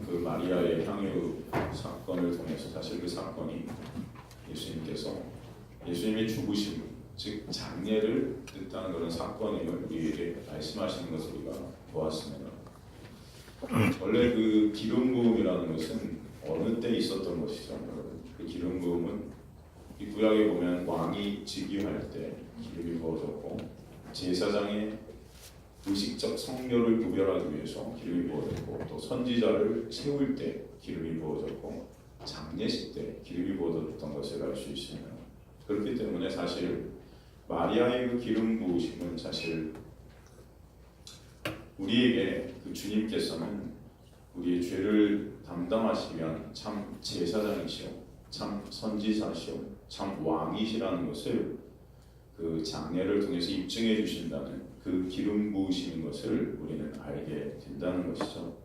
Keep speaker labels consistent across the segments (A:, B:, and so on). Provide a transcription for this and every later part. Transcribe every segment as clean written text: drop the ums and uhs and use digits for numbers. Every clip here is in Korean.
A: 그 마리아의 향유 사건을 통해서 사실 그 사건이 예수님께서 예수님의 죽으심, 즉 장례를 뜻하는 그런 사건임을 우리에게 말씀하시는 것을 우리가 보았습니다. 원래 그 기름 부음이라는 것은 어느 때 있었던 것이죠, 여러분? 그 기름 부음은 이 구약에 보면 왕이 즉위할 때 기름이 부어졌고, 제사장의 의식적 성묘를 구별하기 위해서 기름이 부어졌고, 또 선지자를 세울 때 기름이 부어졌고, 장례식 때 기름이 부어졌던 것을 알 수 있습니다. 그렇기 때문에 사실 마리아의 그 기름 부으심은 사실 우리에게 그 주님께서는 우리의 죄를 담당하시면 참 제사장이시오, 참 선지자시오, 참 왕이시라는 것을 그 장례를 통해서 입증해 주신다는 그 기름 부으심인 것을 우리는 알게 된다는 것이죠.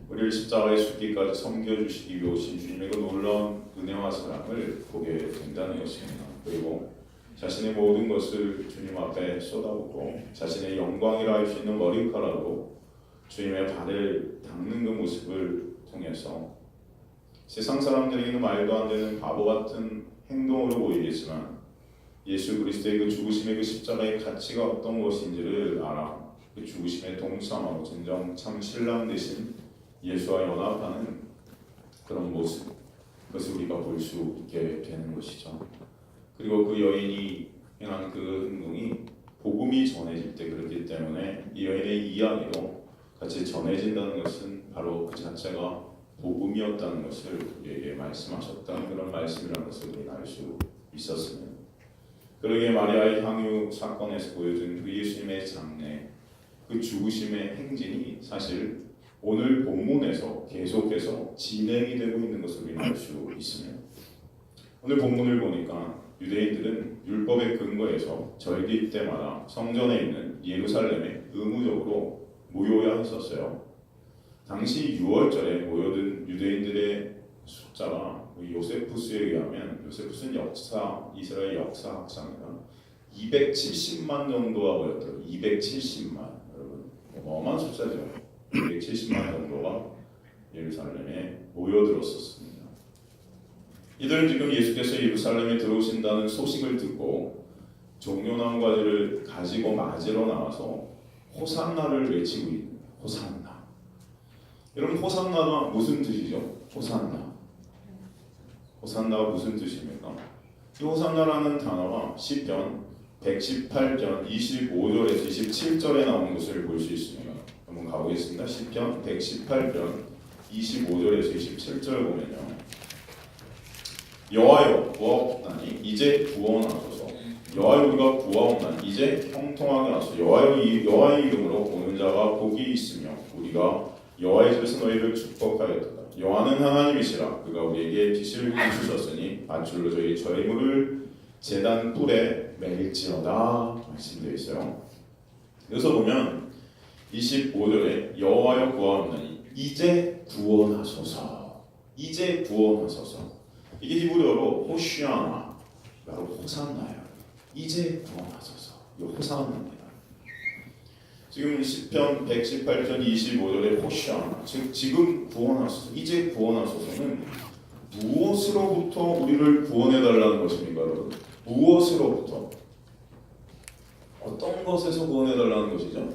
A: 우리를 십자가에 죽기까지 섬겨주시기 위해 오신 주님의 그 놀라운 은혜와 사랑을 보게 된다는 것입니다. 그리고 자신의 모든 것을 주님 앞에 쏟아붓고 자신의 영광이라 할 수 있는 머리카락으로 주님의 발을 닦는 그 모습을 통해서 세상 사람들에게는 말도 안 되는 바보 같은 행동으로 보이겠지만 예수 그리스도의 그 죽으심의 그 십자가의 가치가 어떤 것인지를 알아 그 죽으심에 동참하고 진정 참 신랑 되신 예수와 연합하는 그런 모습, 그것을 우리가 볼 수 있게 되는 것이죠. 그리고 그 여인이 행한 그 행동이 복음이 전해질 때 그렇기 때문에 이 여인의 이야기도 같이 전해진다는 것은 바로 그 자체가 복음이었다는 것을 우리에게 말씀하셨다는 그런 말씀이라는 것을 우리는 알 수 있었습니다. 그러기에 마리아의 향유 사건에서 보여준 그 예수님의 장례, 그 죽으심의 행진이 사실 오늘 본문에서 계속해서 진행이 되고 있는 것을 우리는 알 수 있습니다. 오늘 본문을 보니까 유대인들은 율법의 근거에서 절기 때마다 성전에 있는 예루살렘에 의무적으로 모여야 했었어요. 당시 6월절에 모여든 유대인들의 숫자가 요세푸스에 의하면, 요세푸스는 이스라엘 역사학자입니다. 270만 정도가 모였더라고요. 270만. 여러분 어마어마한 숫자죠. 270만 정도가 예루살렘에 모여들었었습니다. 이들은 지금 예수께서 예루살렘에 들어오신다는 소식을 듣고 종려나무가지를 가지고 맞으러 나와서 호산나를 외치고 있는 호산나. 여러분 호산나가 무슨 뜻이죠? 호산나가 무슨 뜻입니까? 이 호산나라는 단어가 시편 118편 25절에서 27절에 나온 것을 볼 수 있습니다. 한번 가보겠습니다. 시편 118편 25절에서 27절 보면요, 여호와여 구하옵나니 이제 구원하소서. 여호와여 우리가 구하옵나니 이제 형통하게 하소서. 여호와의 이름으로 오는 자가 복이 있으며 우리가 여호와의 집에서 너희를 축복하였도다. 여호와는 하나님이시라. 그가 우리에게 빛을 비추셨으니 밧줄로 저희 절물을 제단 뿔에 맬지어다 말씀되어 있어요. 여기서 보면 25절에 여호와여 구하옵나니 이제 구원하소서. 이제 구원하소서. 이게 히브리어로 호시아나, 바로 호산나예요. 이제 구원하소서. 이 호산나입니다. 지금 시편 118편 25절에 호시아나, 즉 지금 구원하소서, 이제 구원하소서는 무엇으로부터 우리를 구원해달라는 것입니까, 여러분? 무엇으로부터? 어떤 것에서 구원해달라는 것이죠?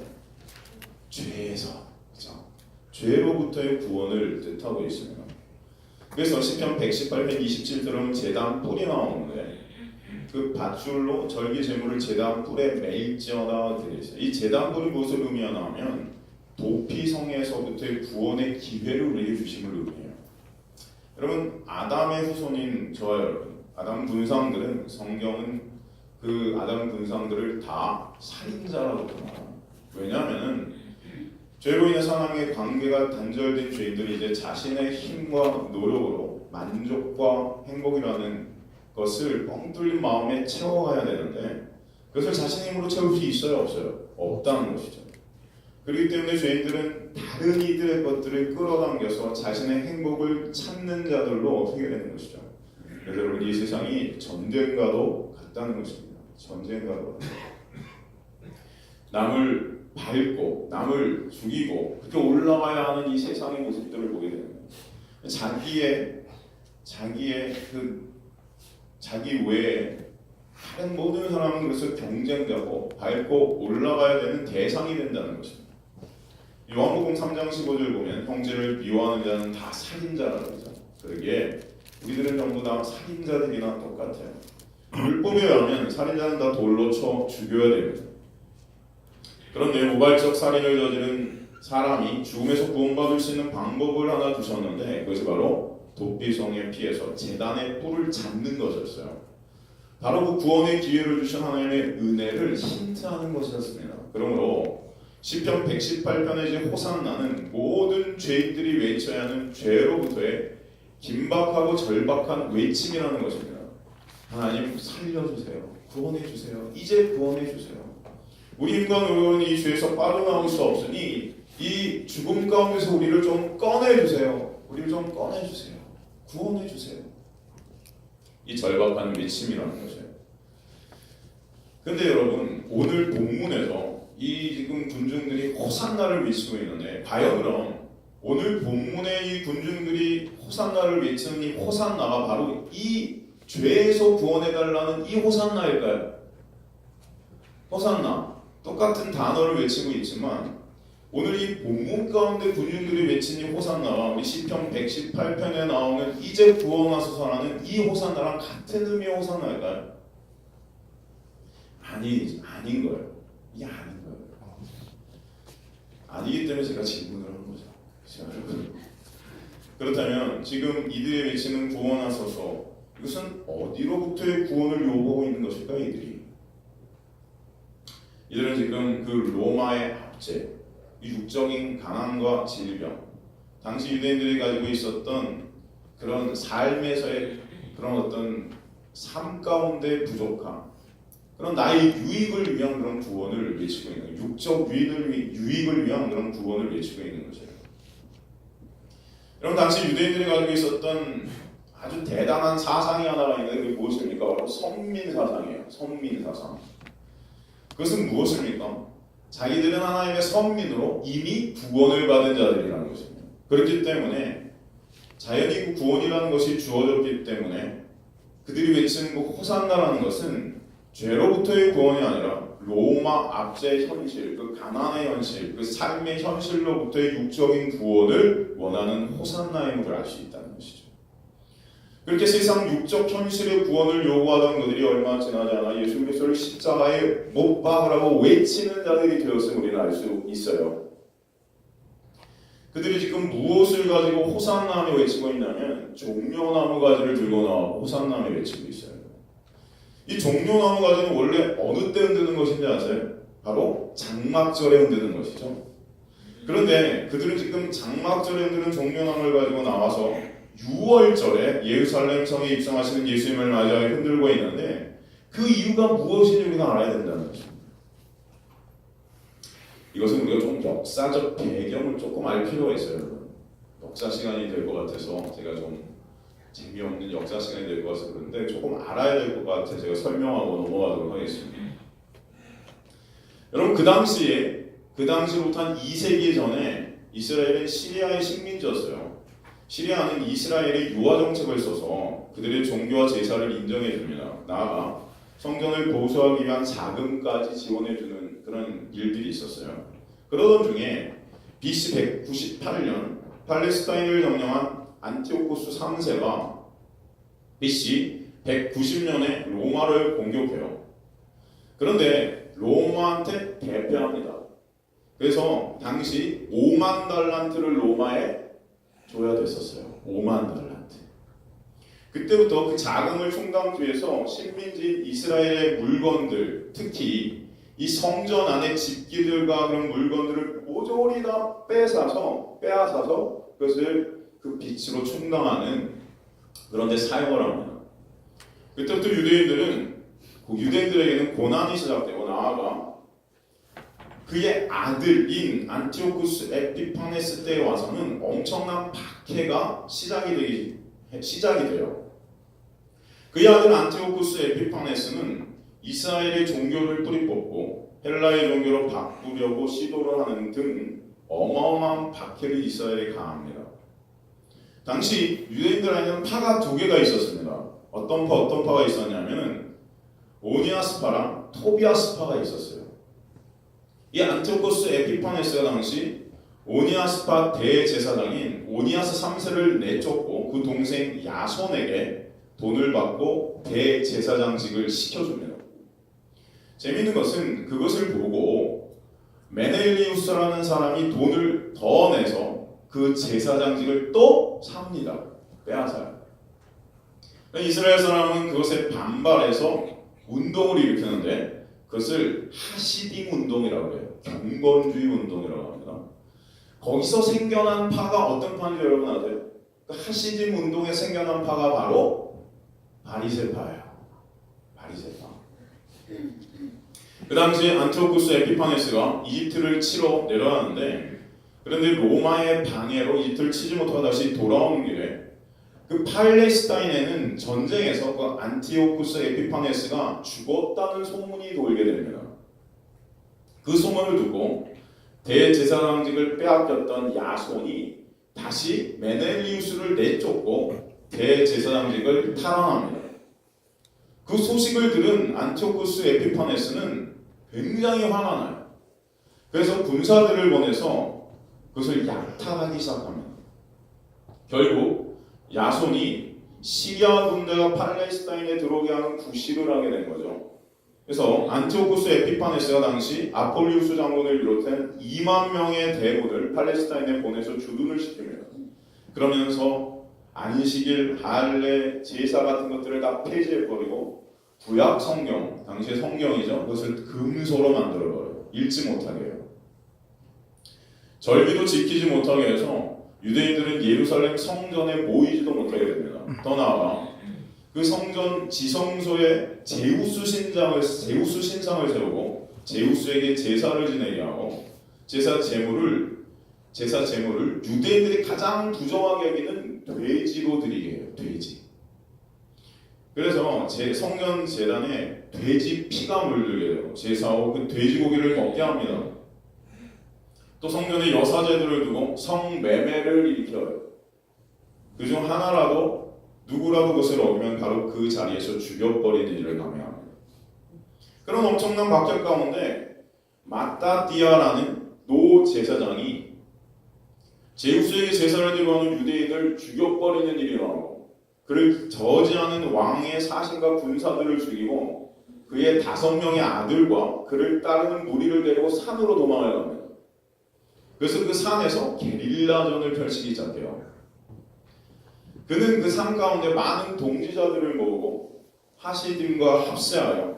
A: 죄에서, 그렇죠? 죄로부터의 구원을 뜻하고 있습니다. 그래서 시편 118편 27절은 제단 뿔이 나오는데 그 밧줄로 절기 제물을 제단 뿔에 맬지어다 되어 있어요. 이 제단 뿔이 무엇을 의미하나 하면 도피성에서부터의 구원의 기회를 우리에게 주심을 의미해요. 여러분 아담의 후손인 저와 여러분, 아담 군상들은 성경은 그 아담 군상들을 다 살인자라고 말합니다. 왜냐하면 죄로 인해 하나님의 관계가 단절된 죄인들이 이제 자신의 힘과 노력으로 만족과 행복이라는 것을 뻥 뚫린 마음에 채워가야 되는데 그것을 자신의 힘으로 채울 수 있어요? 없어요? 없다는 것이죠. 그렇기 때문에 죄인들은 다른 이들의 것들을 끌어당겨서 자신의 행복을 찾는 자들로 어떻게 되는 것이죠. 그래서 여러분 이 세상이 전쟁과도 같다는 것입니다. 전쟁과도 남을 밟고 남을 죽이고 그렇게 올라가야 하는 이 세상의 모습들을 보게 되는 거예요. 자기 외에 다른 모든 사람은 그래서 경쟁자고 밟고 올라가야 되는 대상이 된다는 것입니다. 요한복음 3장 15절 보면 형제를 미워하는 자는 다 살인자라고 하죠. 그러기에 우리들은 전부 다 살인자들이나 똑같아요. 율법에 의하면 살인자는 다 돌로 쳐 죽여야 됩니다. 그런데 우발적 살인을 저지른 사람이 죽음에서 구원받을 수 있는 방법을 하나 두셨는데 그것이 바로 도피성에 피해서 제단의 뿔을 잡는 것이었어요. 바로 그 구원의 기회를 주신 하나님의 은혜를 힌트하는 것이었습니다. 그러므로 시편 118편의 호산나는 모든 죄인들이 외쳐야 하는 죄로부터의 긴박하고 절박한 외침이라는 것입니다. 하나님 살려주세요. 구원해주세요. 이제 구원해주세요. 우리 힘과 노력은 이 죄에서 빠져나올 수 없으니 이 죽음 가운데서 우리를 좀 꺼내주세요. 우리를 좀 꺼내주세요. 구원해주세요. 이 절박한 외침이라는 것이에요. 근데 여러분 오늘 본문에서 이 지금 군중들이 호산나를 외치고 있는데 과연 그럼 오늘 본문의 이 군중들이 호산나를 외치는 이 호산나가 바로 이 죄에서 구원해달라는 이 호산나일까요? 호산나 똑같은 단어를 외치고 있지만 오늘 이 본문 가운데 군중들이 외친 이 호산나와 우리 시편 118편에 나오는 이제 구원하소서라는 이 호산나랑 같은 의미의 호산나일까요? 아닌 거예요. 이게 아닌 거예요. 아니기 때문에 제가 질문을 한 거죠. 그렇다면 지금 이들이 외치는 구원하소서 이것은 어디로부터의 구원을 요구하고 있는 것일까? 이들은 지금 그 로마의 압제, 육적인 가난과 질병, 당시 유대인들이 가지고 있었던 그런 삶에서의 그런 어떤 삶 가운데 부족함, 그런 나의 유익을 위한 그런 구원을 외치고 있는 거예요. 육적 유익을 위한 그런 구원을 외치고 있는 거죠. 여러분 당시 유대인들이 가지고 있었던 아주 대단한 사상이 하나가 있는데 그게 무엇입니까? 바로 선민사상이에요. 선민사상. 그것은 무엇입니까? 자기들은 하나님의 선민으로 이미 구원을 받은 자들이라는 것입니다. 그렇기 때문에 자연히 그 구원이라는 것이 주어졌기 때문에 그들이 외치는 그 호산나라는 것은 죄로부터의 구원이 아니라 로마 압제의 현실, 그 가난의 현실, 그 삶의 현실로부터의 육적인 구원을 원하는 호산나임을 알 수 있다는 것이죠. 그렇게 세상 육적 현실의 구원을 요구하던 그들이 얼마 지나지 않아 예수 그리스도를 십자가에 못 박으라고 외치는 자들이 되었음을 우리는 알 수 있어요. 그들이 지금 무엇을 가지고 호산나며 외치고 있냐면 종려나무 가지를 들고 나와 호산나며 외치고 있어요. 이 종려나무 가지는 원래 어느 때 흔드는 것인지 아세요? 바로 장막절에 흔드는 것이죠. 그런데 그들은 지금 장막절에 흔드는 종려나무를 가지고 나와서 6월절에 예루살렘 성에 입성하시는 예수님을 맞이하여 흔들고 있는데 그 이유가 무엇인지 우리가 알아야 된다는 것입니다. 이것은 우리가 좀 역사적 배경을 조금 알 필요가 있어요. 역사 시간이 될 것 같아서 제가 좀 재미없는 역사 시간이 될 것 같아서 그런데 조금 알아야 될 것 같아서 제가 설명하고 넘어가도록 하겠습니다. 여러분 그 당시로부터 한 2세기 전에 이스라엘은 시리아의 식민지였어요. 시리아는 이스라엘의 유화 정책을 써서 그들의 종교와 제사를 인정해줍니다. 나아가 성전을 보수하기 위한 자금까지 지원해주는 그런 일들이 있었어요. 그러던 중에 BC 198년 팔레스타인을 점령한 안티오코스 3세가 BC 190년에 로마를 공격해요. 그런데 로마한테 패배합니다. 그래서 당시 5만 달란트를 로마에 줘야 됐었어요. 5만 달란트. 그때부터 그 자금을 충당하기 위해서 식민지인 이스라엘의 물건들, 특히 이 성전 안의 집기들과 그런 물건들을 모조리 다 빼앗아서 그것을 그 빚으로 충당하는 그런 데 사용을 합니다. 그때부터 유대인들에게는 고난이 시작되고 나아가 그의 아들인 안티오쿠스 에피파네스 때에 와서는 엄청난 박해가 시작이 돼요. 그의 아들 안티오쿠스 에피파네스는 이스라엘의 종교를 뿌리 뽑고 헬라의 종교로 바꾸려고 시도를 하는 등 어마어마한 박해를 이스라엘이 가합니다. 당시 유대인들 안에는 파가 두 개가 있었습니다. 어떤 파가 있었냐면은 오니아스파랑 토비아스파가 있었어요. 이 안티오코스 에피파네스가 당시 오니아스파 대제사장인 오니아스 3세를 내쫓고 그 동생 야손에게 돈을 받고 대제사장직을 시켜줍니다. 재미있는 것은 그것을 보고 메넬리우스라는 사람이 돈을 더 내서 그 제사장직을 또 삽니다. 빼앗아요. 이스라엘 사람은 그것에 반발해서 운동을 일으키는데 그것을 하시딤 운동이라고 해요. 경건주의 운동이라고 합니다. 거기서 생겨난 파가 어떤 파인지 여러분 아세요? 그 하시딤 운동에 생겨난 파가 바로 바리새파예요. 바리새파. 그 당시 안티오쿠스 에피파네스가 이집트를 치러 내려왔는데 그런데 로마의 방해로 이집트를 치지 못하고 다시 돌아오는 길에 그 팔레스타인에는 전쟁에서 그 안티오쿠스 에피파네스가 죽었다는 소문이 돌게 됩니다. 그 소문을 듣고 대제사장직을 빼앗겼던 야손이 다시 메넬리우스를 내쫓고 대제사장직을 탈환합니다. 그 소식을 들은 안티오쿠스 에피파네스는 굉장히 화가 나요. 그래서 군사들을 보내서 그것을 약탈하기 시작합니다. 결국 야손이 시리아 군대가 팔레스타인에 들어오게 하는 구실을 하게 된 거죠. 그래서 안티오쿠스 에피파네스가 당시 아폴리우스 장군을 비롯한 2만 명의 대군을 팔레스타인에 보내서 주둔을 시킵니다. 그러면서 안식일, 할례, 제사 같은 것들을 다 폐지해버리고 구약 성경, 당시의 성경이죠. 그것을 금소로 만들어버려요. 읽지 못하게 해요. 절기도 지키지 못하게 해서 유대인들은 예루살렘 성전에 모이지도 못하게 됩니다. 더 나아가 그 성전 지성소에 제우스 신상을 세우고 제우스에게 제사를 지내게 하고 제사 제물을 유대인들이 가장 부정하게 여기는 돼지로 드리게 해요. 돼지. 그래서 성전 제단에 돼지 피가 물들게 되고 제사후 그 돼지고기를 먹게 합니다. 또 성전에 여사제들을 두고 성매매를 일으켜요. 그중 하나라도 누구라도 그것을 어기면 바로 그 자리에서 죽여버리는 일을 감행합니다. 그런 엄청난 박해 가운데 마따디아라는 노 제사장이 제우스에게 제사를 드리고 하는 유대인을 죽여버리는 일이 나오고 그를 저지하는 왕의 사신과 군사들을 죽이고 그의 5명의 아들과 그를 따르는 무리를 데리고 산으로 도망을 갑니다. 그래서 그 산에서 게릴라전을 펼치기 시작해요. 그는 그 산 가운데 많은 동지자들을 모으고 하시딤과 합세하여,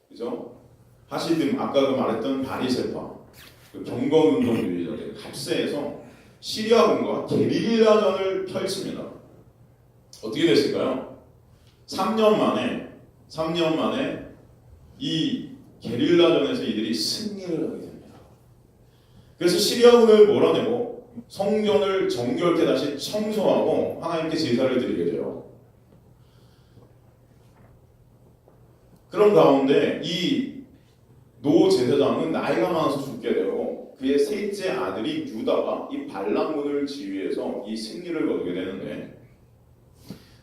A: 그죠? 하시딤 아까 말했던 바리새파, 그 경건운동주의자들 합세해서 시리아군과 게릴라전을 펼칩니다. 어떻게 됐을까요? 3년 만에 이 게릴라전에서 이들이 승리를 하게 됩니다. 그래서 시리아군을 몰아내고 성전을 정결케 다시 청소하고 하나님께 제사를 드리게 돼요. 그런 가운데 이 노 제사장은 나이가 많아서 죽게 되고 그의 셋째 아들이 유다가 이 반란군을 지휘해서 이 승리를 거두게 되는데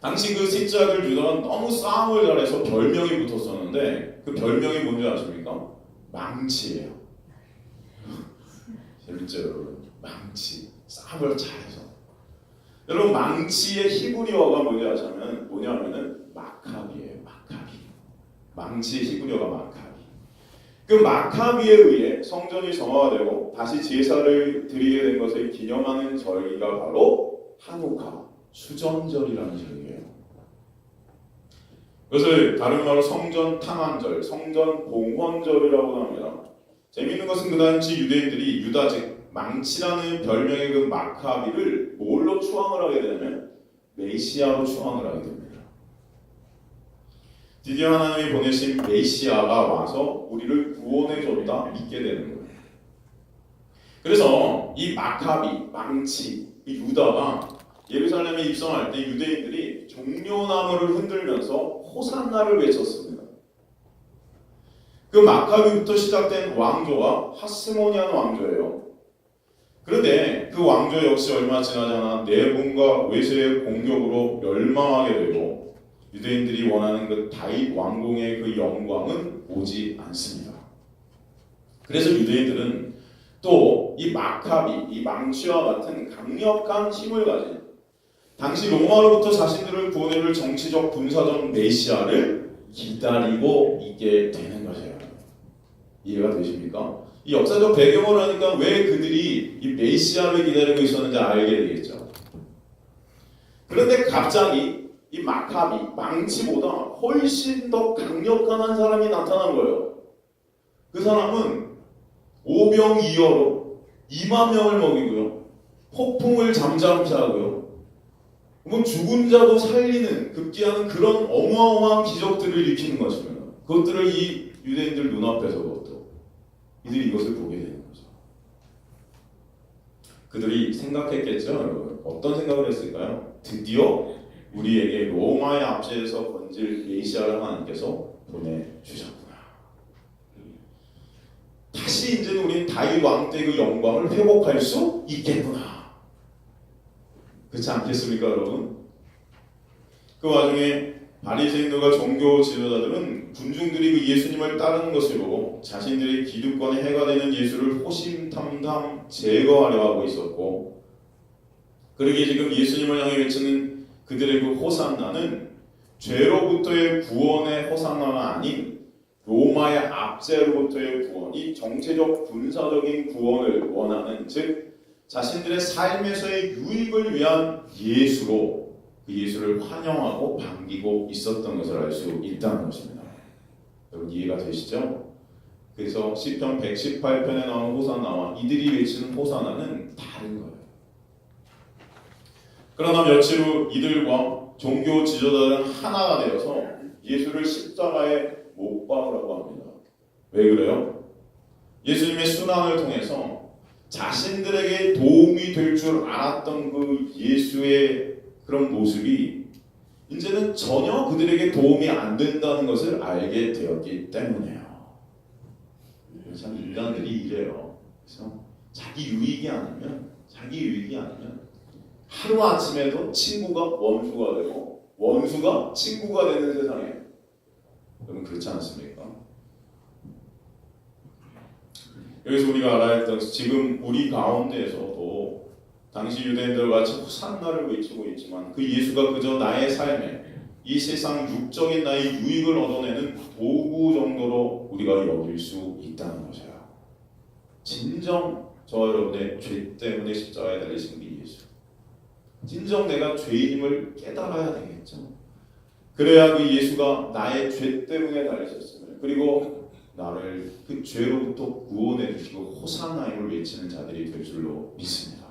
A: 당시 그 셋째 아들 유다가 너무 싸움을 잘해서 별명이 붙었었는데 그 별명이 뭔지 아십니까? 망치예요. 재밌죠 여러분? 망치. 싸움을 잘해서. 여러분 망치의 히브리어가 뭐냐면은 마카비예요. 마카비. 망치의 히브리어가 마카비. 그 마카비에 의해 성전이 정화가 되고 다시 제사를 드리게 된 것을 기념하는 절기가 바로 하누카, 수전절이라는 절기예요. 그것을 다른 말로 성전 탕환절, 성전 봉헌절이라고 합니다. 재미있는 것은 그 당시 유대인들이 유다 즉 망치라는 별명의 그 마카비를 뭘로 추앙을 하게 되냐면 메시아로 추앙을 하게 됩니다. 드디어 하나님이 보내신 메시아가 와서 우리를 구원해줬다 믿게 되는 거예요. 그래서 이 마카비, 망치, 이 유다가 예루살렘에 입성할 때 유대인들이 종려나무를 흔들면서 호산나를 외쳤습니다. 그 그 마카비부터 시작된 왕조가 하스모니안 왕조예요. 그런데 그 왕조 역시 얼마 지나지 않아 내분과 외세의 공격으로 멸망하게 되고 유대인들이 원하는 그 다윗 왕궁의 그 영광은 오지 않습니다. 그래서 유대인들은 또 이 마카비, 이 망치와 같은 강력한 힘을 가진 당시 로마로부터 자신들을 구원해줄 정치적 군사적 메시아를 기다리고 있게 되는 것이에요. 이해가 되십니까? 이 역사적 배경을 하니까 왜 그들이 이 메시아를 기다리고 있었는지 알게 되겠죠. 그런데 갑자기 이 마카비, 망치보다 훨씬 더 강력한 한 사람이 나타난 거예요. 그 사람은 오병이어로 2만 명을 먹이고요. 폭풍을 잠잠케 하고요. 죽은 자도 살리는 급기야는 그런 어마어마한 기적들을 일으키는 것입니다. 그것들을 이 유대인들 눈앞에서도 이들이 이것을 보게 되는 거죠. 그들이 생각했겠죠, 여러분. 어떤 생각을 했을까요? 드디어 우리에게 로마의 압제에서 건질 메시아를 하나님께서 보내주셨구나. 다시 이제 우리는 다윗 왕 때 그 영광을 회복할 수 있겠구나. 그렇지 않겠습니까, 여러분? 그 와중에 바리새인들과 종교 지도자들은 군중들이 그 예수님을 따르는 것을 보고 자신들의 기득권에 해가 되는 예수를 호심탐탐 제거하려 하고 있었고, 그러기에 지금 예수님을 향해 외치는 그들의 그 호산나는 죄로부터의 구원의 호산나가 아닌 로마의 압제로부터의 구원, 이 정체적 군사적인 구원을 원하는, 즉 자신들의 삶에서의 유익을 위한 예수로 그 예수를 환영하고 반기고 있었던 것을 알 수 있다는 것입니다. 여러분 이해가 되시죠? 그래서 시편 118편에 나오는 호산나와 이들이 외치는 호산나는 다른 거예요. 그러나 며칠 후 이들과 종교 지도자들은 하나가 되어서 예수를 십자가에 못 박으라고 합니다. 왜 그래요? 예수님의 순환을 통해서 자신들에게 도움이 될 줄 알았던 그 예수의 그런 모습이 이제는 전혀 그들에게 도움이 안 된다는 것을 알게 되었기 때문이에요. 참 인간들이 이래요. 그래서 자기 유익이 아니면 하루 아침에도 친구가 원수가 되고 원수가 친구가 되는 세상에, 여러분 그렇지 않습니까? 여기서 우리가 알아야 할 것은 지금 우리 가운데에서도 당시 유대인들 같이 호산나를 외치고 있지만 그 예수가 그저 나의 삶에 이 세상 육적인 나의 유익을 얻어내는 도구 정도로 우리가 여길 수 있다는 것이에요. 진정 저와 여러분의 죄 때문에 십자가에 달리신 그 예수, 진정 내가 죄인임을 깨달아야 되겠죠. 그래야 그 예수가 나의 죄 때문에 달리셨음을, 그리고 나를 그 죄로부터 구원해 주시고 호산나임을 외치는 자들이 될 줄로 믿습니다.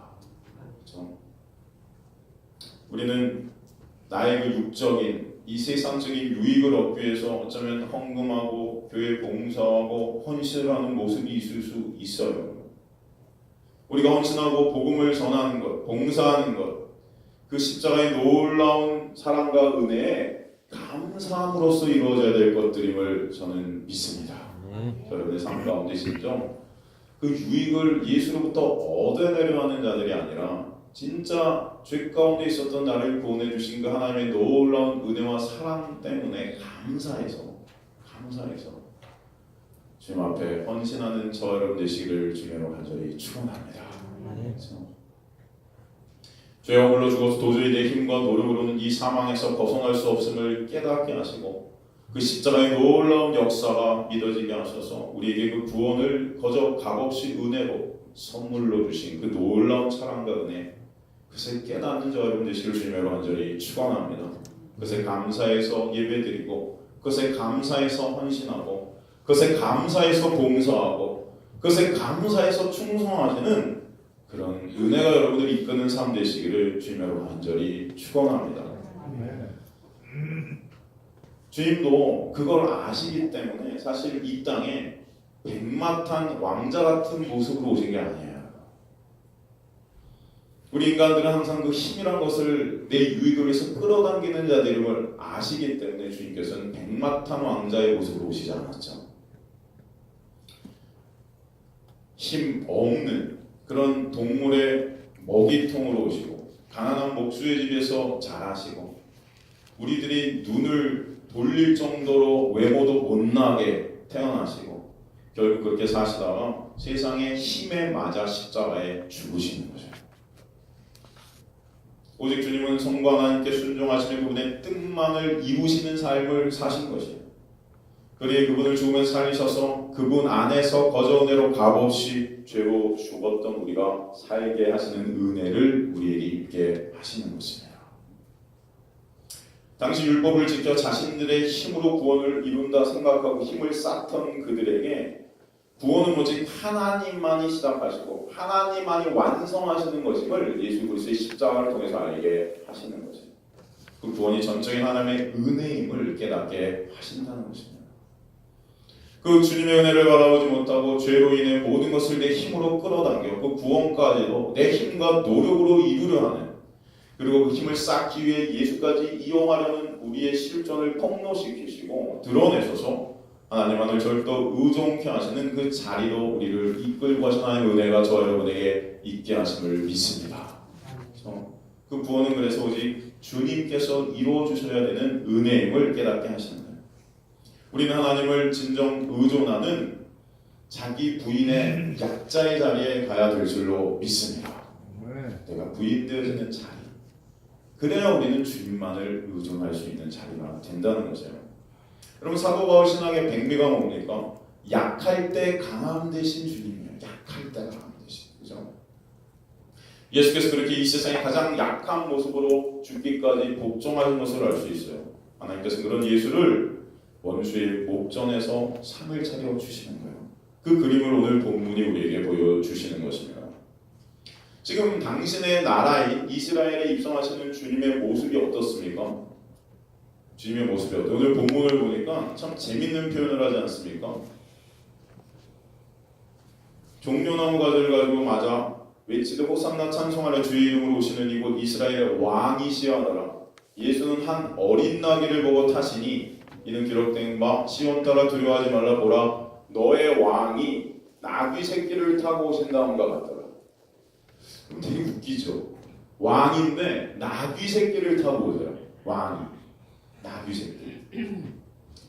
A: 그렇죠? 우리는 나의 그 육적인 이 세상적인 유익을 얻기 위해서 어쩌면 헌금하고 교회 봉사하고 헌신하는 모습이 있을 수 있어요. 우리가 헌신하고 복음을 전하는 것, 봉사하는 것, 그 십자가의 놀라운 사랑과 은혜에 감사함으로써 이루어져야 될 것들임을 저는 믿습니다. 여러분의 삶 가운데 진정 그 유익을 예수로부터 얻어내려 하는 자들이 아니라 진짜 죄 가운데 있었던 나를 구원해 주신 그 하나님의 놀라운 은혜와 사랑 때문에 감사해서 주님 앞에 헌신하는 저 여러분 되시기를 주님으로 간절히 축원합니다. 죄와 홀로 죽어서 도저히 내 힘과 노력으로는 이 사망에서 벗어날 수 없음을 깨닫게 하시고 그 십자가의 놀라운 역사가 믿어지게 하셔서 우리에게 그 구원을 거저 값없이 은혜로 선물로 주신 그 놀라운 사랑과 은혜, 그것을 깨닫는 저 여러분 되시기를 주님으로 간절히 축원합니다. 그것에 감사해서 예배드리고 그것에 감사해서 헌신하고 그것에 감사해서 봉사하고 그것에 감사해서 충성하시는 그런 은혜가 여러분을 이끄는 삶 되시기를 주님으로 간절히 축원합니다. 주님도 그걸 아시기 때문에 사실 이 땅에 백마탄 왕자 같은 모습으로 오신 게 아니에요. 우리 인간들은 항상 그 힘이란 것을 내 유익을 위해서 끌어당기는 자들임을 아시기 때문에 주님께서는 백마탄 왕자의 모습으로 오시지 않았죠. 힘 없는 그런 동물의 먹이통으로 오시고 가난한 목수의 집에서 자라시고 우리들이 눈을 돌릴 정도로 외모도 못나게 태어나시고 결국 그렇게 사시다가 세상의 힘에 맞아 십자가에 죽으시는 거죠. 오직 주님은 성과 하나님께 순종하시는 그분의 뜻만을 이루시는 삶을 사신 것이에요. 그리고 그분을 죽으면서 살리셔서 그분 안에서 거저 은혜로 값없이 죄로 죽었던 우리가 살게 하시는 은혜를 우리에게 입게 하시는 것입니다. 당시 율법을 지켜 자신들의 힘으로 구원을 이룬다 생각하고 힘을 쌓던 그들에게 구원은 오직 하나님만이 시작하시고 하나님만이 완성하시는 것임을 예수 그리스도의 십자가를 통해서 알게 하시는 것입니다. 그 구원이 전적인 하나님의 은혜임을 깨닫게 하신다는 것입니다. 그 주님의 은혜를 바라보지 못하고 죄로 인해 모든 것을 내 힘으로 끌어당겨 그 구원까지도 내 힘과 노력으로 이루려 하는, 그리고 그 힘을 쌓기 위해 예수까지 이용하려는 우리의 실존을 폭로시키시고 드러내셔서 하나님 안을 절도 의존케 하시는 그 자리로 우리를 이끌고 하신 하나님의 은혜가 저와 여러분에게 있게 하심을 믿습니다. 그 구원은 그래서 오직 주님께서 이루어 주셔야 되는 은혜임을 깨닫게 하시는 거예요. 우리는 하나님을 진정 의존하는 자기 부인의 약자의 자리에 가야 될 줄로 믿습니다. 내가 부인되어지는 자리, 그래야 우리는 주님만을 의존할 수 있는 자리가 된다는 거죠. 여러분, 사도 바울 신학의 백미가 뭡니까? 약할 때 강함 되신 주님이에요. 약할 때 강함 되신, 그죠? 예수께서 그렇게 이 세상의 가장 약한 모습으로 죽기까지 복종하신 것을 알 수 있어요. 하나님께서 그런 예수를 원수의 목전에서 상을 차려 주시는 거예요. 그 그림을 오늘 본문이 우리에게 보여주시는 것입니다. 지금 당신의 나라인 이스라엘에 입성하시는 주님의 모습이 어떻습니까? 주님의 모습이 어때요? 오늘 본문을 보니까 참 재밌는 표현을 하지 않습니까? 종려나무 가지를 가지고 맞아 외치듯 호산나 찬송하려 주의 이름으로 오시는 이곳 이스라엘의 왕이시하노라. 예수는 한 어린 나귀를 보고 타시니 이는 기록된 바 시온 따라 두려워하지 말라 보라 너의 왕이 나귀 새끼를 타고 오신다함과 같더라. 그럼 되게 웃기죠. 왕인데 나귀 새끼를 타고 오세요. 왕이 나귀 새끼.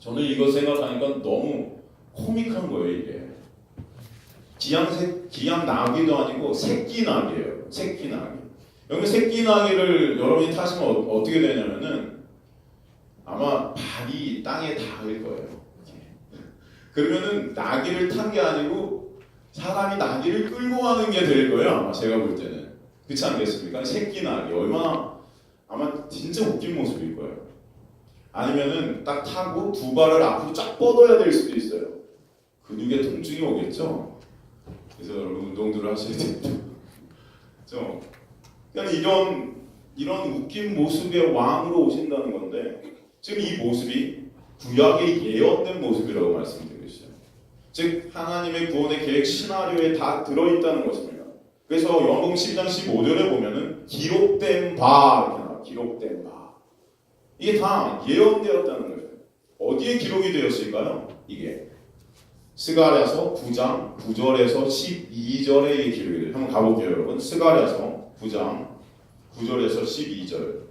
A: 저는 이거 생각하니까 너무 코믹한 거예요. 이게 기양 나귀도 아니고 새끼 나귀예요. 새끼 나귀. 여기 새끼 나귀를 여러분이 타시면 어떻게 되냐면은 아마 발이 땅에 닿을 거예요. 그러면은 나귀를 탄 게 아니고 사람이 나귀를 끌고 가는 게 될 거예요. 아마 제가 볼 때는. 그렇지 않겠습니까? 새끼 나귀 얼마나 아마 진짜 웃긴 모습일 거예요. 아니면은 딱 타고 두 발을 앞으로 쫙 뻗어야 될 수도 있어요. 근육에 통증이 오겠죠. 그래서 여러분 운동들을 하셔야 됩니다. 그렇죠? 그러니까 이런 웃긴 모습의 왕으로 오신다는 건데 지금 이 모습이 구약의 예언된 모습이라고 말씀드리고 있어요. 즉 하나님의 구원의 계획 시나리오에 다 들어있다는 것입니다. 그래서 요한복음 12장 15절에 보면은 기록된 바 이렇게 나와요. 기록된 바. 이게 다 예언되었다는 거죠. 어디에 기록이 되었을까요? 이게 스가랴서 9장 9절에서 12절에 이게 기록이 돼요. 한번 가볼게요, 여러분. 스가랴서 9장 9절에서 12절.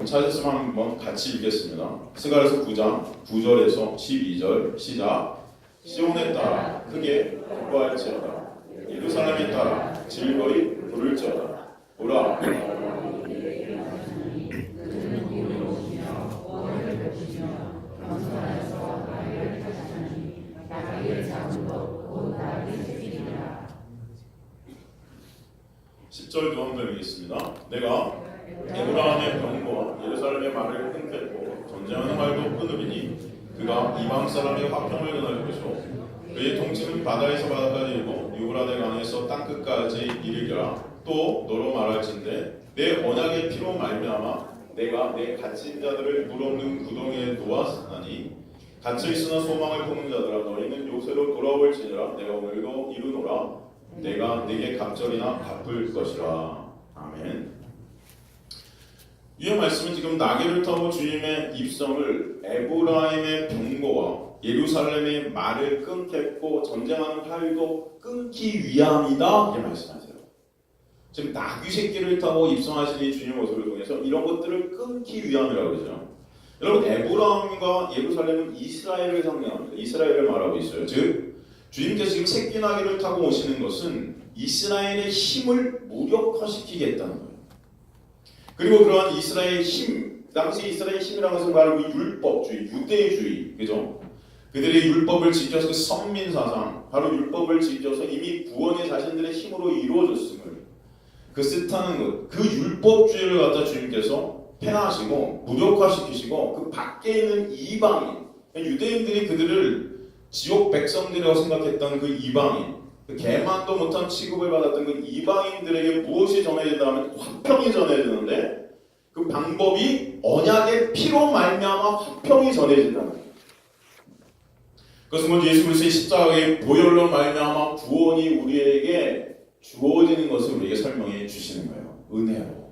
A: 찾았으면 한번 같이 읽겠습니다. 스가랴서 9장 9절에서 12절 시작. 시온에 따라 크게 기뻐할지어다. 예루살렘에 따라 즐거이 부를지어다. 보라 (10절도 한번 읽겠습니다) 내가 에브라임의 병거와 예루살렘의 말을 끊겠고 전쟁하는 말도 끊으리니 그가 이방 사람의 화평을 끊을 것이고 그의 통치는 바다에서 바다까지 이르고 유브라데 강에서 땅끝까지 이르리라. 또 너로 말할진대 내 언약의 피로 말미암아 내가 내 갇힌 자들을 물 없는 구덩이에 놓았으니 갇혀 있으나 소망을 품은 자들아 너희는 요새로 돌아올지니라. 내가 오늘도 이루노라. 내가 네게 갑절이나 갚을 것이라. 아멘. 이 말씀은 지금 나귀를 타고 주님의 입성을 에브라임의 병거와 예루살렘의 말을 끊겠고 전쟁하는 활도 끊기 위함이다 이렇게 말씀하세요. 지금 나귀 새끼를 타고 입성하시는 주님의 모습을 통해서 이런 것들을 끊기 위함이라고 그러죠. 여러분 에브라임과 예루살렘은 이스라엘을 상징합니다. 이스라엘을 말하고 있어요. 즉 주님께서 지금 새끼 나귀를 타고 오시는 것은 이스라엘의 힘을 무력화시키겠다는 거예요. 그리고 그러한 이스라엘의 힘, 당시 이스라엘의 힘이라는 것은 바로 율법주의, 유대주의, 그죠? 그들의 율법을 지켜서 그 선민사상, 바로 율법을 지켜서 이미 구원이 자신들의 힘으로 이루어졌음을 그 뜻하는 것, 그 율법주의를 갖다 주님께서 폐하시고 무력화시키시고 그 밖에 있는 이방인, 유대인들이 그들을 지옥 백성들이라고 생각했던 그 이방인, 그 개만도 못한 취급을 받았던 그 이방인들에게 무엇이 전해진다 하면 화평이 전해지는데 그 방법이 언약의 피로 말미암아 화평이 전해진다는 거예요. 그것은 먼저 예수 그리스도의 십자가의 보혈로 말미암아 구원이 우리에게 주어지는 것을 우리에게 설명해 주시는 거예요. 은혜로.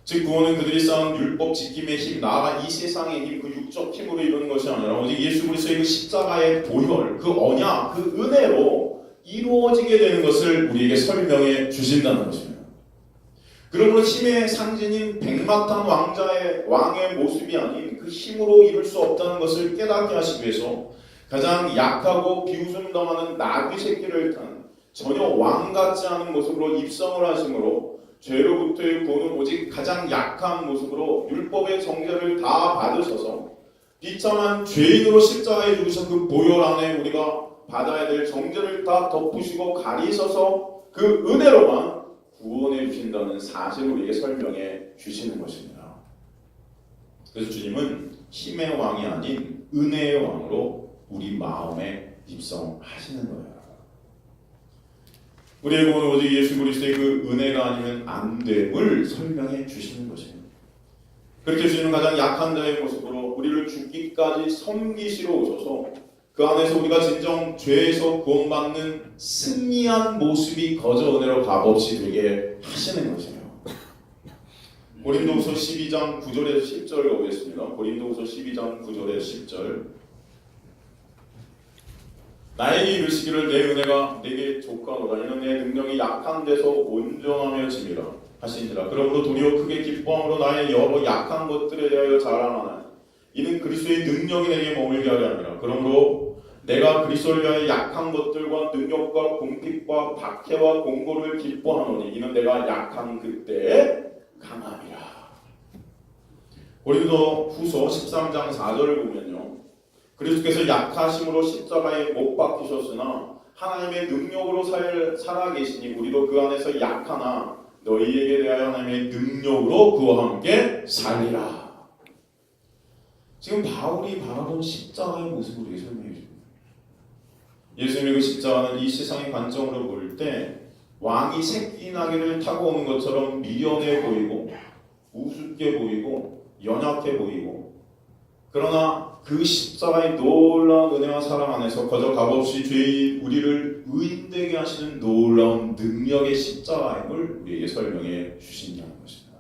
A: 즉 구원은 그들이 쌓은 율법 지킴의 힘, 나아가 이 세상의 힘, 그 육적 힘으로 이루는 것이 아니라 오직 예수 그리스도의 그 십자가의 보혈, 그 언약, 그 은혜로 이루어지게 되는 것을 우리에게 설명해 주신다는 것입니다. 그러므로 힘의 상징인 백마탄 왕의 모습이 아닌 그 힘으로 이룰 수 없다는 것을 깨닫게 하시기 위해서 가장 약하고 비웃음 당하는 나귀 새끼를 탄 전혀 왕 같지 않은 모습으로 입성을 하심으로 죄로부터의 구원은 오직 가장 약한 모습으로 율법의 정죄를 다 받으셔서 비참한 죄인으로 십자가에 죽으신 그 보혈 안에 우리가 받아야 될 정죄를 다 덮으시고 가리셔서 그 은혜로만 구원해 주신다는 사실을 우리에게 설명해 주시는 것입니다. 그래서 주님은 힘의 왕이 아닌 은혜의 왕으로 우리 마음에 입성하시는 거예요. 우리의 구원은 오직 예수 그리스도의 그 은혜가 아니면 안 됨을 설명해 주시는 것입니다. 그렇게 주님은 가장 약한 자의 모습으로 우리를 죽기까지 섬기시러 오셔서 그 안에서 우리가 진정 죄에서 구원받는 승리한 모습이 거저 은혜로 값없이 되게 하시는 것이에요. 고린도후서 12장 9절에서 10절 보겠습니다. 고린도후서 12장 9절에서 10절. 나에게 이르시기를 내 은혜가 내게 족하노라. 이는 내 능력이 약한 데서 온전하며 짐이라 하시니라. 그러므로 도리어 크게 기뻐함으로 나의 여러 약한 것들에 대하여 자랑하나니 이는 그리스도의 능력이 내게 머물게 하려 함이라. 그러므로 내가 그리스도를 위하여 약한 것들과 능력과 궁핍과 박해와 공고를 기뻐하노니 이는 내가 약한 그때에 강함이라. 고린도후서 13장 4절을 보면요. 그리스도께서 약하심으로 십자가에 못 박히셨으나 하나님의 능력으로 살아계시니 우리도 그 안에서 약하나 너희에게 대하여 하나님의 능력으로 그와 함께 살리라. 지금 바울이 바라본 십자가의 모습을 우리에게 설명해 줍니다. 예수님의 그 십자가는 이 세상의 관점으로 볼 때 왕이 새끼 나귀를 타고 오는 것처럼 미련해 보이고 우습게 보이고 연약해 보이고 그러나 그 십자가의 놀라운 은혜와 사랑 안에서 거저 값없이 죄인 우리를 의인되게 하시는 놀라운 능력의 십자가임을 우리에게 설명해 주신다는 것입니다.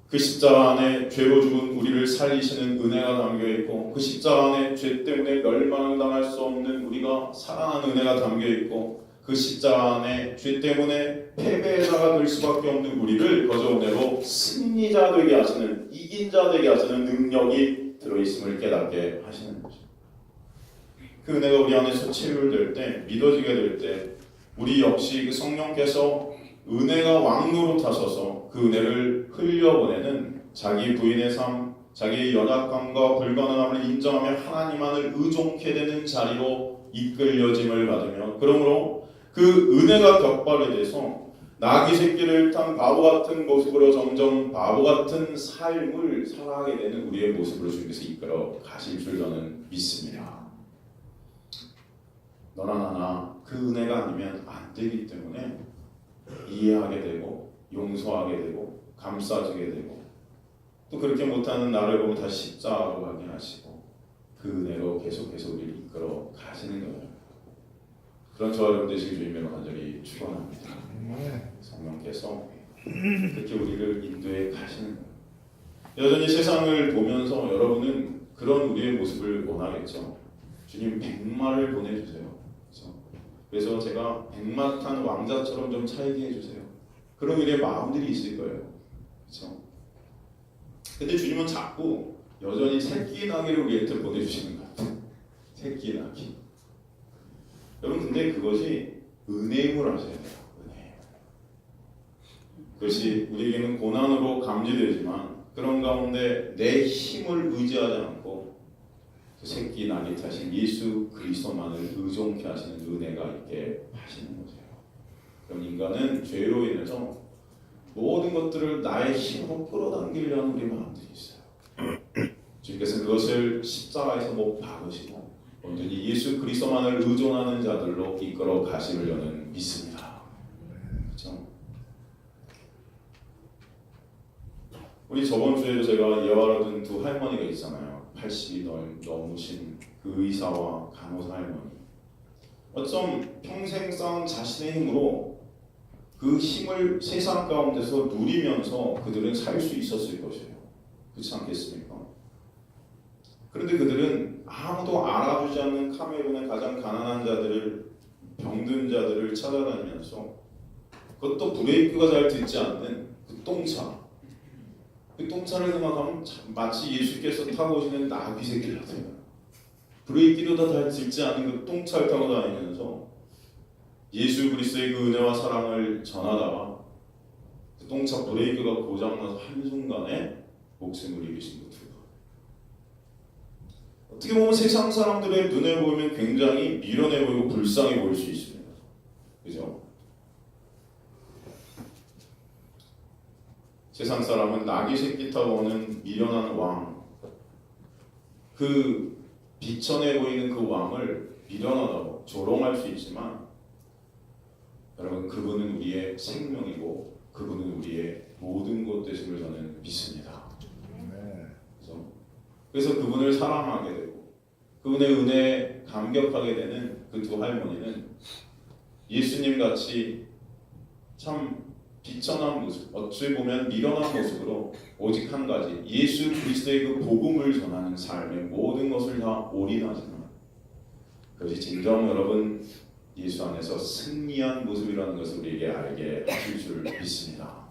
A: 그 십자가 안에 죄로 죽은 우리를 살리시는 은혜가 담겨있고 그 십자가 안에 죄 때문에 멸망을 당할 수 없는 우리가 살아난 은혜가 담겨있고 그 십자가 안에 죄 때문에 패배자가 될 수밖에 없는 우리를 거저 은혜로 승리자 되게 하시는 이긴 자 되게 하시는 능력이 들어있음을 깨닫게 하시는 거죠. 그 은혜가 우리 안에서 체휼될 때 믿어지게 될 때 우리 역시 그 성령께서 은혜가 왕노릇하셔서 그 은혜를 흘려보내는 자기 부인의 삶, 자기의 연약함과 불가능함을 인정하며 하나님만을 의존케 되는 자리로 이끌려짐을 받으며 그러므로 그 은혜가 격발이 돼서 나귀 새끼를 탄 바보 같은 모습으로 점점 바보 같은 삶을 살아가게 되는 우리의 모습으로 주님께서 이끌어 가실 줄 저는 믿습니다. 너나 나나 그 은혜가 아니면 안 되기 때문에 이해하게 되고 용서하게 되고 감싸주게 되고 또 그렇게 못하는 나를 보면 다시 십자가로 가게 하시고 그 은혜로 계속해서 우리를 이끌어 가시는 거예요. 그런 저와 여러분 되시길 주님으로 간절히 축원합니다. 성령께서 그렇게 우리를 인도해 가시는 거예요. 여전히 세상을 보면서 여러분은 그런 우리의 모습을 원하겠죠. 주님 백마를 보내주세요. 그렇죠? 그래서 제가 백마 탄 왕자처럼 좀 살게 해주세요. 그런 우리의 마음들이 있을 거예요. 그렇죠? 근데 주님은 자꾸 여전히 새끼 나귀를 우리한테 보내주시는 것 같아요. 새끼 나귀. 여러분 근데 그것이 은혜임을 아셔야 돼요. 은혜. 그것이 우리에게는 고난으로 감지되지만 그런 가운데 내 힘을 의지하지 않고 그 새끼 나귀 타신 예수 그리스도만을 의존케 하시는 은혜가 있게 하시는 거죠. 그럼 인간은 죄로 인해서 모든 것들을 나의 힘으로 끌어당기려는 우리 마음들이 있어요. 주님께서 그것을 십자가에서 못 박으시고 온전히 예수 그리스도만을 의존하는 자들로 이끌어 가시려는 믿습니다. 그렇죠? 우리 저번 주에도 제가 예화로 든 두 할머니가 있잖아요. 80이 넘으신 그 의사와 간호사 할머니. 어쩜 평생 쌓은 자신의 힘으로 그 힘을 세상 가운데서 누리면서 그들은 살 수 있었을 것이에요. 그렇지 않겠습니까? 그런데 그들은 아무도 알아주지 않는 카메룬의 가장 가난한 자들을, 병든 자들을 찾아다니면서 그것도 브레이크가 잘 되지 않는 그 똥차, 그 똥차를 생각하면 마치 예수께서 타고 오시는 나귀 새끼 같아요. 브레이크도 다 잘 들지 않는 그 똥차를 타고 다니면서 예수 그리스도의 그 은혜와 사랑을 전하다가 그 똥차 브레이크가 고장나서 한순간에 목숨을 잃으신 것들. 어떻게 보면 세상 사람들의 눈에 보이면 굉장히 미련해 보이고 불쌍해 보일 수 있습니다. 그죠? 세상 사람은 나귀 새끼 타고 오는 미련한 왕, 그 비천해 보이는 그 왕을 미련하다고 조롱할 수 있지만 여러분 그분은 우리의 생명이고 그분은 우리의 모든 것 되심을 저는 믿습니다. 그래서 그분을 사랑하게 되고 그분의 은혜에 감격하게 되는 그 두 할머니는 예수님 같이 참 비천한 모습, 어찌 보면 미련한 모습으로 오직 한 가지 예수 그리스도의 그 복음을 전하는 삶의 모든 것을 다 올인하지만 그것이 진정 여러분 예수 안에서 승리한 모습이라는 것을 우리에게 알게 하실 줄 믿습니다.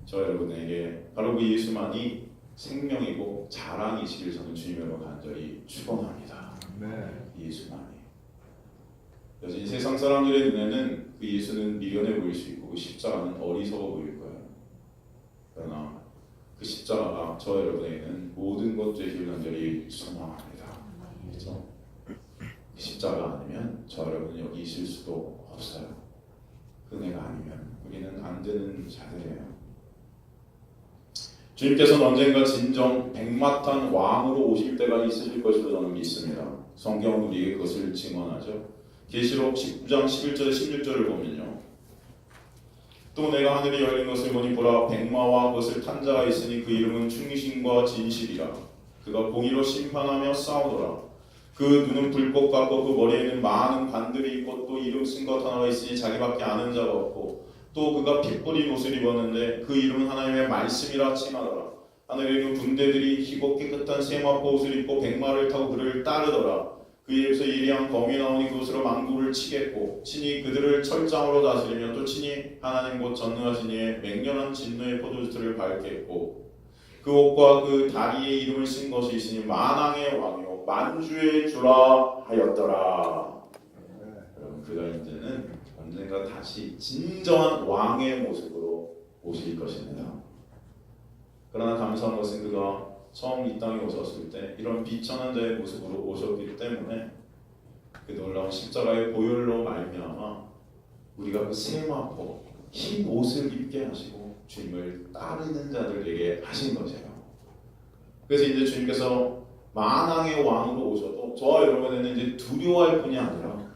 A: 저 여러분에게 바로 그 예수만이 생명이고 자랑이시길 저는 주님으로 간절히 축원합니다. 예수만이. 여전히 세상 사람들의 눈에는 그 예수는 미련해 보일 수 있고 그 십자가는 어리석어 보일 거예요. 그러나 그 십자가가 저 여러분에게는 모든 것 되길 간절히 소망합니다. 그렇죠? 그 십자가 아니면 저 여러분은 여기 있을 수도 없어요. 은혜가 아니면 우리는 안 되는 자들이에요. 주님께서는 언젠가 진정 백마탄 왕으로 오실 때가 있으실 것으로 저는 믿습니다. 성경은 우리에게 그것을 증언하죠. 계시록 19장 11절 16절을 보면요. 또 내가 하늘이 열린 것을 보니 보라 백마와 그것을 탄 자가 있으니 그 이름은 충신과 진실이라. 그가 공의로 심판하며 싸우더라. 그 눈은 불꽃 같고 그 머리에는 많은 관들이 있고 또 이름 쓴 것 하나가 있으니 자기밖에 아는 자가 없고 또 그가 핏 뿌린 옷을 입었는데 그 이름은 하나님의 말씀이라 칭하더라. 하늘에 있는 군대들이 희고 깨끗한 세마포 옷을 입고 백마를 타고 그를 따르더라. 그 입에서 예리한 검이 나오니 그것으로 만국을 치겠고 친히 그들을 철장으로 다스리며 또 친히 하나님 곧 전능하신 이의 맹렬한 진노의 포도주를 밟겠고 그 옷과 그 다리에 이름을 쓴 것이 있으니 만왕의 왕이요 만주의 주라 하였더라. 여러분 그가 이제는 언젠가 다시 진정한 왕의 모습으로 오실 것입니다. 그러나 감사한 것은 그가 처음 이 땅에 오셨을 때 이런 비천한 자의 모습으로 오셨기 때문에 그 놀라운 십자가의 보혈로 말미암아 우리가 그 세마포 흰 옷을 입게 하시고 주님을 따르는 자들에게 하신 것이에요. 그래서 이제 주님께서 만왕의 왕으로 오셔도 저와 여러분에는 이제 두려워할 뿐이 아니라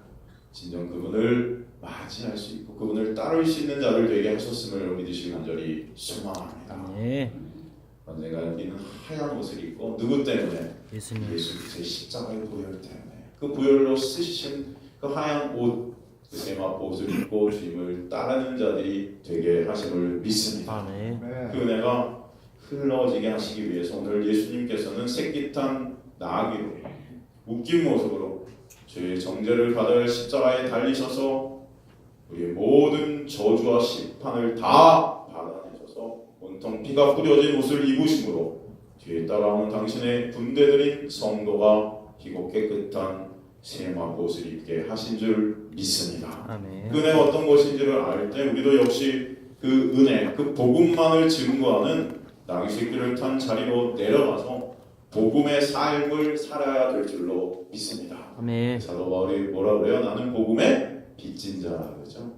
A: 진정 그분을 맞이할 수 있고 그분을 따를 수 있는 자를 되게 하셨음을 믿으시기 간절히 소망합니다. 네. 언젠가 여기는 하얀 옷을 입고 누구 때문에? 예수 그리스도의 십자가의 보혈 때문에 그 보혈로 쓰신 그 하얀 옷, 그 세마포 옷을 입고 주님을 따르는 자들이 되게 하심을 믿습니다. 네. 그 은혜가 흘러지게 하시기 위해서 오늘 예수님께서는 새끼탄 나귀로 웃긴 모습으로 죄의 정죄를 받아야 할 십자가에 달리셔서 우리의 모든 저주와 심판을 다 받아내셔서 온통 피가 뿌려진 옷을 입으심으로 뒤에 따라오는 당신의 군대들인 성도가 희고 깨끗한 세마포 옷을 입게 하신 줄 믿습니다.
B: 아멘.
A: 그 은혜가 어떤 것인지를 알 때 우리도 역시 그 은혜, 그 복음만을 증거하는 나귀 새끼를 탄 자리로 내려가서 복음의 삶을 살아야 될 줄로 믿습니다.
B: 아멘.
A: 사도 바울이 뭐라 그래요? 나는 복음의 빚진 자라 그러죠.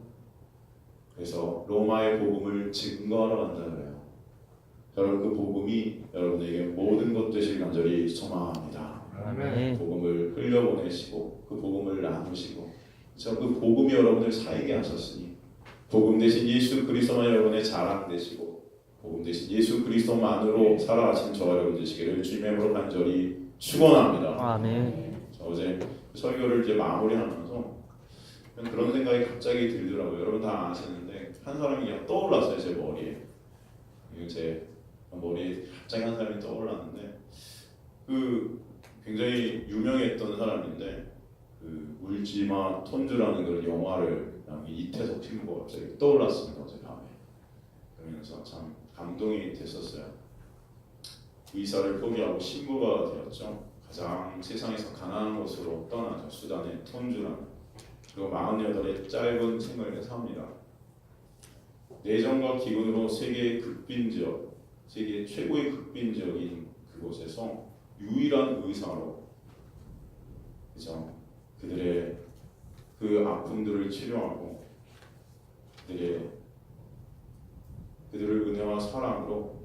A: 그래서 로마의 복음을 증거하러 간다 그래요. 여러분 그 복음이 여러분에게 모든 것 되실 간절히 소망합니다.
B: 아멘.
A: 복음을 흘려보내시고 그 복음을 나누시고 그 복음이 여러분을 살게 하셨으니 복음 대신 예수 그리스도만 여러분의 자랑 되시고 복음 대신 예수 그리스도만으로 살아가신 저와 여러분 되시기를 주님의 이름으로 간절히 축원합니다.
B: 아멘.
A: 어제 설교를 이제 마무리하면서 그런 생각이 갑자기 들더라고요. 여러분 다 아시는데 한 사람이 그냥 떠올랐어요. 제 머리에. 제 머리에 갑자기 한 사람이 떠올랐는데 그 굉장히 유명했던 사람인데 그 울지마 톤주라는 그런 영화를 이태석 친구가 갑자기 떠올랐습니다. 어제 밤에. 그러면서 참 감동이 됐었어요. 의사를 포기하고 신부가 되었죠. 가장 세상에서 가난한 곳으로 떠나죠. 수단의 톤주라는. 그리고 48의 짧은 생을 삽니다. 내정과 기근으로 세계의 극빈 지역, 세계 최고의 극빈 지역인 그곳에서 유일한 의사로, 그죠? 그들의 그 아픔들을 치료하고 그들을 은혜와 사랑으로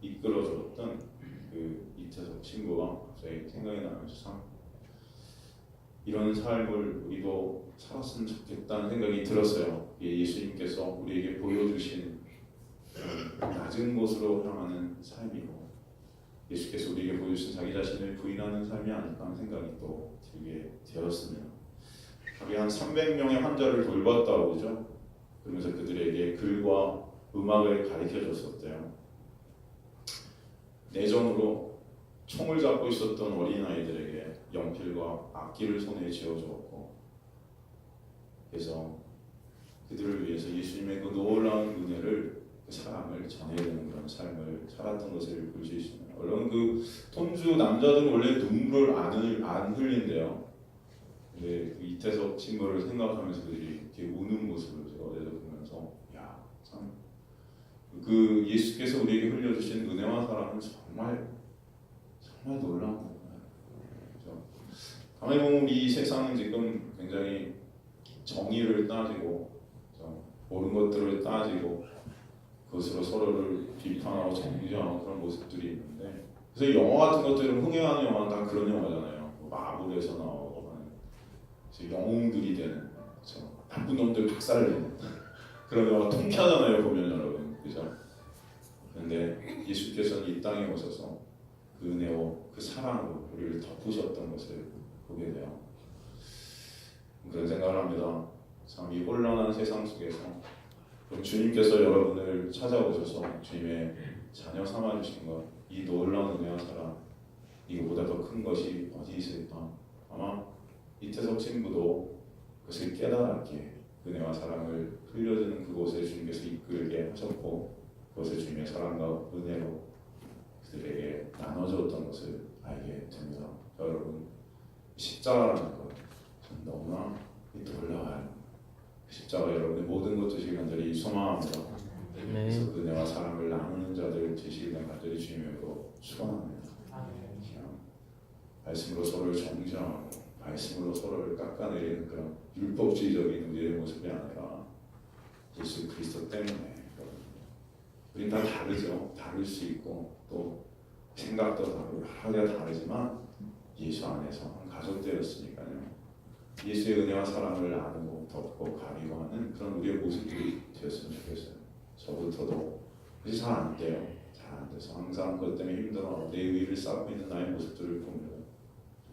A: 이끌어줬던 그 이태석 친구가 갑자기 생각이 나면서 참 이런 삶을 우리도 살았으면 좋겠다는 생각이 들었어요. 예수님께서 우리에게 보여주신 낮은 곳으로 향하는 삶이고 예수께서 우리에게 보여주신 자기 자신을 부인하는 삶이 아닐까 하는 생각이 또 들게 되었습니다. 하루에 한 300명의 환자를 돌봤다고 그러죠. 그러면서 그들에게 글과 음악을 가르쳐줬었대요. 내전으로 총을 잡고 있었던 어린아이들에게 연필과 악기를 손에 쥐어주었고 그래서 그들을 위해서 예수님의 그 놀라운 은혜를 그 사랑을 전해야 되는 그런 삶을 살았던 것을 볼 수 있습니다. 물론 그 톤주 남자들은 원래 눈물을 안 흘린대요. 근데 그 이태석 친구를 생각하면서 그들이 이렇게 우는 모습을 제가 어제도 보면서 야, 참 그 예수께서 우리에게 흘려주신 은혜와 사랑은 정말 놀라운 거구나. 그렇죠? 가만히 보면 이 세상은 지금 굉장히 정의를 따지고 그렇죠? 옳은 것들을 따지고 그것으로 서로를 비판하고 정죄하고 그런 모습들이 있는데 그래서 영화 같은 것들은 흥행하는 영화는 다 그런 영화잖아요. 뭐 마블에서 나오고 하는 영웅들이 되는 그렇죠? 나쁜 놈들 박살내는 그런 영화 통쾌하잖아요. 보면 여러분 그죠? 그런데 예수께서는 이 땅에 오셔서 그 은혜로 그 사랑으로 우리를 덮으셨던 것을 보게 돼요. 그런 생각을 합니다. 참 이 혼란한 세상 속에서 주님께서 여러분을 찾아오셔서 주님의 자녀 삼아주신 것, 이 놀라운 은혜와 사랑, 이거보다 더 큰 것이 어디 있을까? 아마 이태석 친구도 그것을 깨달았기에 은혜와 사랑을 흘려주는 그곳에 주님께서 이끌게 하셨고 그것을 주님의 사랑과 은혜로 그들에게 나눠줬던 것을 알게 됩니다. 여러분 십자가라는 것 너무나 놀라워요. 십자가 여러분의 모든 것 되시길 간절히 소망합니다. 그래서 그 은혜와 사랑을 나누는 자들 되시길 간절히 주님으로 축원합니다. 그냥 말씀으로 서로를 정죄하고 말씀으로 서로를 깎아내리는 그런 율법주의적인 우리의 모습이 아니라 예수 그리스도 때문에 우린 다 다르죠. 다를 수 있고 또 생각도 다르고 여러 가지가 다르지만 예수 안에서 한 가족 되었으니까요. 예수의 은혜와 사랑을 나누고 덮고 가리고 하는 그런 우리의 모습들이 되었으면 좋겠어요. 저부터도 그것이 잘 안 돼요. 잘 안 돼서 항상 그것 때문에 힘들어 내 의의를 쌓고 있는 나의 모습들을 보면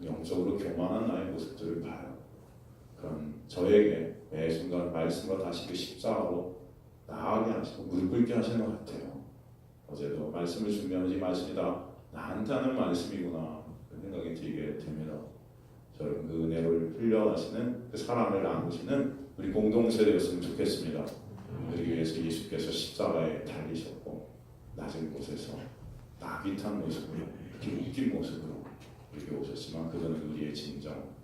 A: 영적으로 교만한 나의 모습들을 봐요. 그런 저에게 매 순간 말씀과 다시 그 십자가로 나아가게 하시고 무릎 꿇게 하시는 것 같아요. 어제도 말씀을 준비하지 말씀이다. 나한테 하는 말씀이구나 그 생각이 들게 됩니다. 저는 그 은혜를 흘려가시는 그 사랑을 나누시는 우리 공동체되었으면 좋겠습니다. 우리 위해서 예수께서 십자가에 달리셨고 낮은 곳에서 나귀 탄 모습으로 이렇게 웃긴 모습으로 이렇게 오셨지만 그거는 우리의 진정